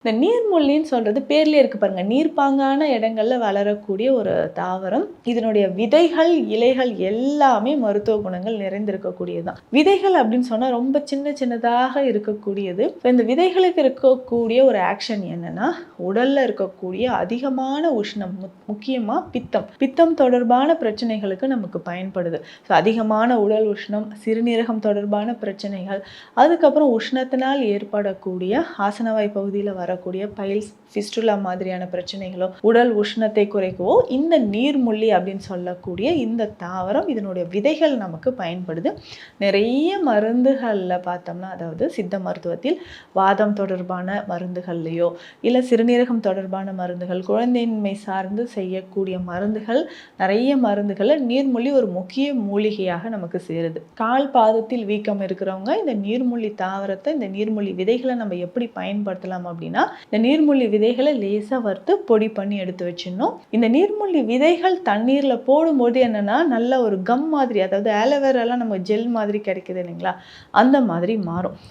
இந்த நீர்முள்ளின்னு சொல்றது பேர்லயே இருக்கு பாருங்க. நீர்ப்பாங்கான இடங்கள்ல வளரக்கூடிய ஒரு தாவரம். இதனுடைய விதைகள், இலைகள் எல்லாமே மருத்துவ குணங்கள் நிறைந்திருக்கக்கூடியது தான். விதைகள் அப்படின்னு சொன்னா ரொம்ப சின்ன சின்னதாக இருக்கக்கூடியது. இந்த விதைகளுக்கு இருக்கக்கூடிய ஒரு ஆக்ஷன் என்னன்னா, உடல்ல இருக்கக்கூடிய அதிகமான உஷ்ணம், முக்கியமா பித்தம். பித்தம் தொடர்பான பிரச்சனைகளுக்கு நமக்கு பயன்படுது. அதிகமான உடல் உஷ்ணம், சிறுநீரகம் தொடர்பான பிரச்சனைகள், அதுக்கப்புறம் உஷ்ணத்தினால் ஏற்படக்கூடிய ஆசனவாய் பகுதியில் வரக்கூடிய பைல்ஸ், ஃபிஸ்டுலா மாதிரியான பிரச்சனைகளோ, உடல் உஷ்ணத்தை குறைக்கவோ இந்த நீர்முள்ளி அப்படின்னு சொல்லக்கூடிய இந்த தாவரம், இதனுடைய விதைகள் நமக்கு பயன்படுது. நிறைய மருந்துகளில் பார்த்தோம்னா, அதாவது சித்த மருத்துவத்தில் வாதம் தொடர்பான மருந்துகள்லையோ இல்லை சிறுநீரகம் தொடர்பான மருந்துகள், குழந்தையின்மை சார்ந்து செய்யக்கூடிய மருந்துகள், நிறைய மருந்துகளில் நீர்முள்ளி ஒரு முக்கிய மூலிகையாக நமக்கு சேருது. கால் பாதத்தில் வீக்கம் இருக்கிறவங்க இந்த நீர்முள்ளி தாவரத்தை, இந்த நீர்முள்ளி விதைகளை நம்ம எப்படி பயன்படுத்தலாம் அப்படின்னா, இந்த நீர்முள்ளி விதைகளை லேசா வறுத்து பொடி பண்ணி எடுத்து வச்சிடணும். இந்த நீர்முள்ளி விதைகள் தண்ணீர்ல போடும்போது என்னன்னா, நல்ல ஒரு கம் மாதிரி, அதாவது ஆலோவேராலாம் நம்ம ஜெல் மாதிரி கிடைக்குது இல்லைங்களா, அந்த மாதிரி மாறும்.